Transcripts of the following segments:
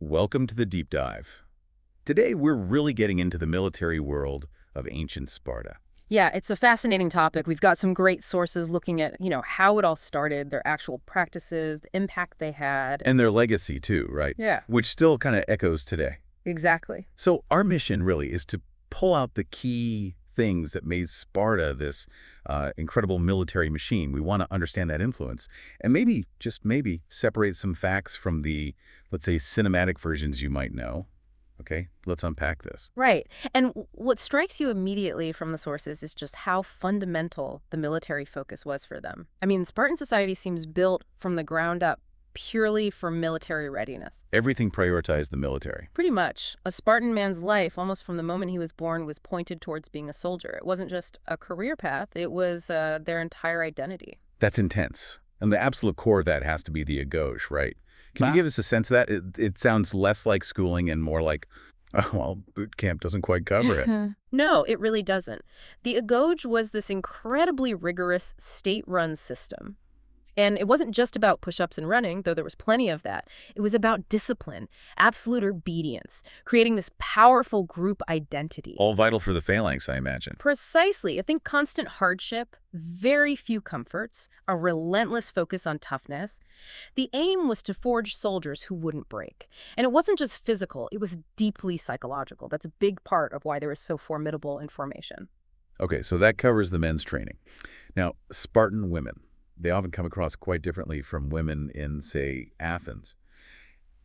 Welcome to the deep dive. Today, we're really getting into the military world of ancient Sparta. Yeah, it's a fascinating topic. We've got some great sources looking at, how it all started, their actual practices, the impact they had. And their legacy, too, right? Yeah, Which still kind of echoes today. exactly. So our mission really is to pull out the key things that made Sparta this incredible military machine. We want to understand that influence and maybe, just maybe, separate some facts from the, let's say, cinematic versions you might know. Okay, let's unpack this. Right. And what strikes you immediately from the sources is just how fundamental the military focus was for them. I mean, Spartan society seems built from the ground up purely for military readiness. Everything prioritized the military. Pretty much. A Spartan man's life, almost from the moment he was born, was pointed towards being a soldier. It wasn't just a career path, it was their entire identity. That's intense. And the absolute core of that has to be the agoge, right? Can you Wow. give us a sense of that? It sounds less like schooling and more like, oh, well, boot camp doesn't quite cover it. No, it really doesn't. The agoge was this incredibly rigorous state-run system. And it wasn't just about push-ups and running, though there was plenty of that. It was about discipline, absolute obedience, creating this powerful group identity. All vital for the phalanx, I imagine. Precisely. I think constant hardship, very few comforts, a relentless focus on toughness. The aim was to forge soldiers who wouldn't break. And it wasn't just physical, it was deeply psychological. That's a big part of why they were so formidable in formation. Okay, so that covers the men's training. Now, Spartan women. They often come across quite differently from women in, say, Athens.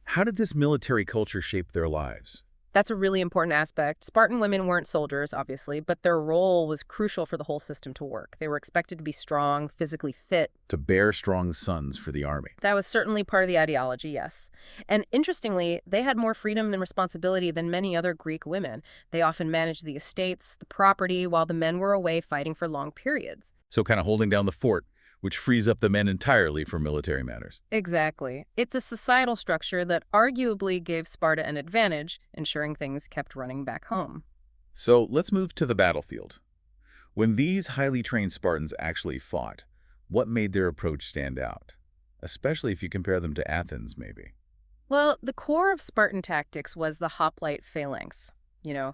How did this military culture shape their lives? That's a really important aspect. Spartan women weren't soldiers, obviously, but their role was crucial for the whole system to work. They were expected to be strong, physically fit. To bear strong sons for the army. That was certainly part of the ideology, yes. And interestingly, they had more freedom and responsibility than many other Greek women. They often managed the estates, the property, while the men were away fighting for long periods. So kind of holding down the fort, which frees up the men entirely for military matters. Exactly. It's a societal structure that arguably gave Sparta an advantage, ensuring things kept running back home. So let's move to the battlefield. When these highly trained Spartans actually fought, what made their approach stand out? Especially if you compare them to Athens, maybe. Well, the core of Spartan tactics was the hoplite phalanx.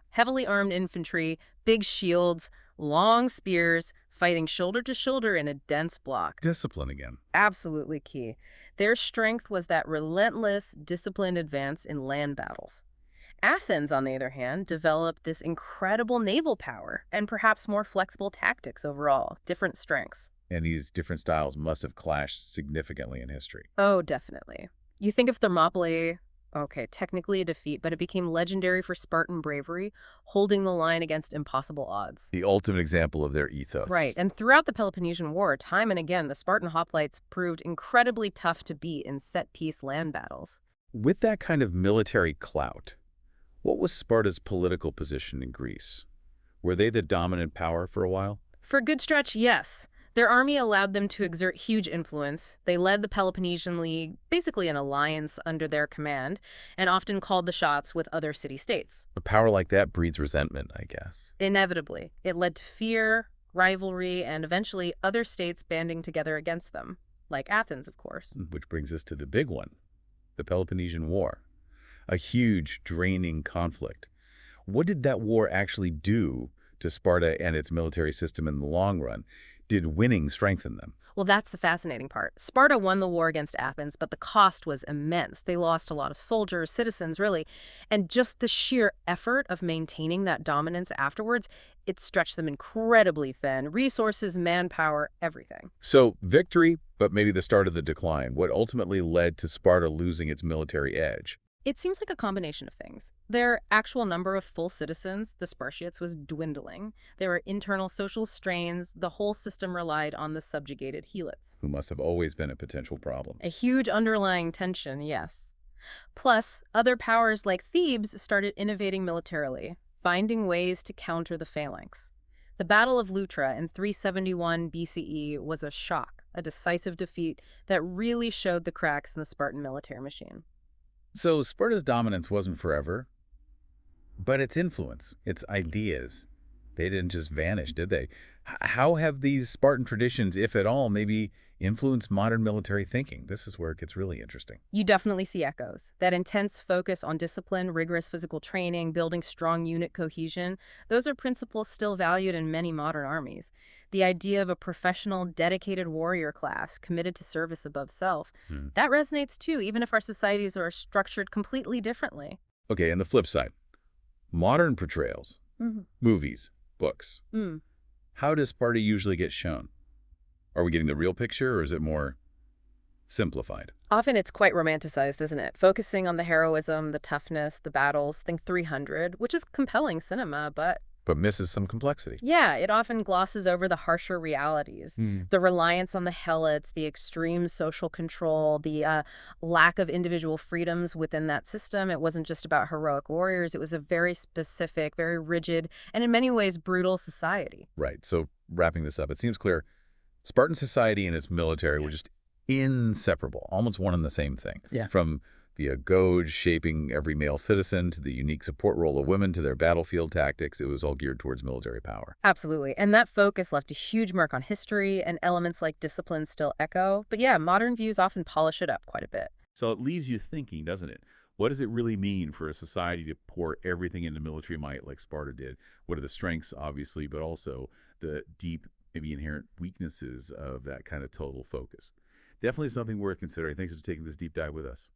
Heavily armed infantry, big shields, long spears, fighting shoulder to shoulder in a dense block. Discipline again. Absolutely key. Their strength was that relentless, disciplined advance in land battles. Athens, on the other hand, developed this incredible naval power and perhaps more flexible tactics overall, different strengths. And these different styles must have clashed significantly in history. Oh, definitely. You think of Thermopylae, okay, technically a defeat, but it became legendary for Spartan bravery, holding the line against impossible odds. The ultimate example of their ethos. Right, and throughout the Peloponnesian War, time and again, the Spartan hoplites proved incredibly tough to beat in set-piece land battles. With that kind of military clout, what was Sparta's political position in Greece? Were they the dominant power for a while? For a good stretch, yes. Their army allowed them to exert huge influence. They led the Peloponnesian League, basically an alliance under their command, and often called the shots with other city-states. A power like that breeds resentment, I guess. Inevitably, it led to fear, rivalry, and eventually other states banding together against them, like Athens, of course. Which brings us to the big one, the Peloponnesian War. A huge, draining conflict. What did that war actually do to Sparta and its military system in the long run? Did winning strengthen them? Well, that's the fascinating part. Sparta won the war against Athens, but the cost was immense. They lost a lot of soldiers, citizens, really. And just the sheer effort of maintaining that dominance afterwards, it stretched them incredibly thin. Resources, manpower, everything. So, victory, but maybe the start of the decline. What ultimately led to Sparta losing its military edge? It seems like a combination of things. Their actual number of full citizens, the Spartiates, was dwindling. There were internal social strains. The whole system relied on the subjugated helots. Who must have always been a potential problem. A huge underlying tension, yes. Plus, other powers like Thebes started innovating militarily, finding ways to counter the phalanx. The Battle of Leuctra in 371 BCE was a shock, a decisive defeat that really showed the cracks in the Spartan military machine. So Sparta's dominance wasn't forever, but its influence, its ideas, they didn't just vanish, did they? How have these Spartan traditions, if at all, maybe influence modern military thinking? This is where it gets really interesting. You definitely see echoes. That intense focus on discipline, rigorous physical training, building strong unit cohesion, those are principles still valued in many modern armies. The idea of a professional, dedicated warrior class committed to service above self, Hmm. that resonates too, even if our societies are structured completely differently. Okay, and the flip side, modern portrayals, Mhm. movies, books. Mm. How does Sparta usually get shown? Are we getting the real picture, or is it more simplified? Often it's quite romanticized, isn't it? Focusing on the heroism, the toughness, the battles, think 300, which is compelling cinema, but But misses some complexity. yeah, it often glosses over the harsher realities. Hmm. The reliance on the helots, the extreme social control, the lack of individual freedoms within that system. It wasn't just about heroic warriors. It was a very specific, very rigid, and in many ways brutal society. Right, so wrapping this up, it seems clear Spartan society and its military were just inseparable, almost one and the same thing. Yeah. From the agoge shaping every male citizen to the unique support role of women to their battlefield tactics, it was all geared towards military power. Absolutely. And that focus left a huge mark on history, and elements like discipline still echo. But yeah, modern views often polish it up quite a bit. So it leaves you thinking, doesn't it? What does it really mean for a society to pour everything into military might like Sparta did? What are the strengths, obviously, but also the deep, maybe inherent weaknesses of that kind of total focus? Definitely something worth considering. Thanks for taking this deep dive with us.